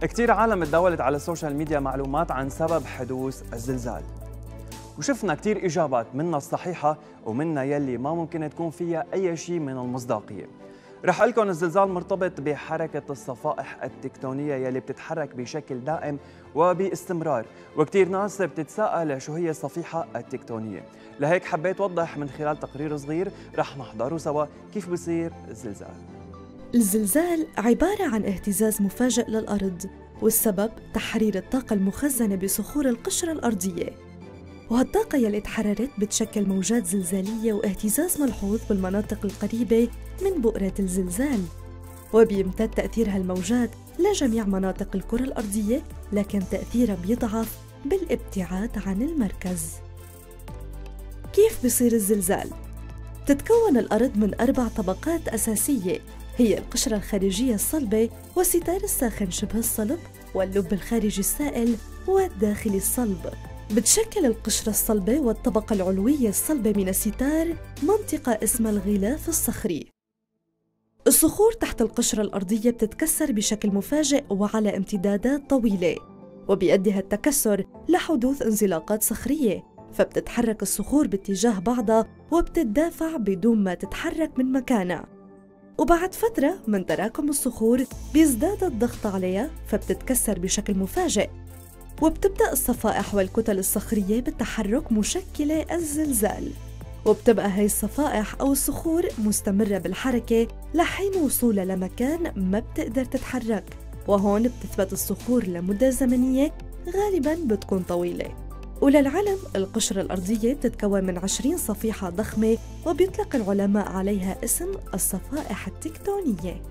كتير عالم تداولت على السوشيال ميديا معلومات عن سبب حدوث الزلزال، وشفنا كتير إجابات منها الصحيحة ومنها يلي ما ممكن تكون فيها أي شيء من المصداقية. رح أقول لكم الزلزال مرتبط بحركة الصفائح التكتونية يلي بتتحرك بشكل دائم وباستمرار، وكتير ناس بتتساءل شو هي الصفيحة التكتونية. لهيك حبيت أوضح من خلال تقرير صغير رح نحضره سوا كيف بصير الزلزال. الزلزال عبارة عن اهتزاز مفاجئ للأرض، والسبب تحرير الطاقة المخزنة بصخور القشرة الأرضية، وهالطاقة يلي تحررت بتشكل موجات زلزالية واهتزاز ملحوظ بالمناطق القريبة من بؤرة الزلزال، وبيمتد تأثير هالموجات لجميع مناطق الكرة الأرضية، لكن تأثيرها بيضعف بالابتعاد عن المركز. كيف بيصير الزلزال؟ تتكون الأرض من 4 طبقات أساسية، هي القشرة الخارجية الصلبة والستار الساخن شبه الصلب واللب الخارجي السائل والداخلي الصلب. بتشكل القشرة الصلبة والطبقة العلوية الصلبة من الستار منطقة اسمها الغلاف الصخري. الصخور تحت القشرة الأرضية بتتكسر بشكل مفاجئ وعلى امتدادات طويلة، وبيؤدي هالتكسر لحدوث انزلاقات صخرية، فبتتحرك الصخور باتجاه بعضها وبتتدافع بدون ما تتحرك من مكانها. وبعد فترة من تراكم الصخور بيزداد الضغط عليها فبتتكسر بشكل مفاجئ، وبتبدأ الصفائح والكتل الصخرية بالتحرك مشكلة الزلزال، وبتبقى هاي الصفائح أو الصخور مستمرة بالحركة لحين وصولها لمكان ما بتقدر تتحرك، وهون بتثبت الصخور لمدة زمنية غالباً بتكون طويلة. وللعلم القشرة الأرضية بتتكون من 20 صفيحة ضخمة، وبيطلق العلماء عليها اسم الصفائح التكتونية.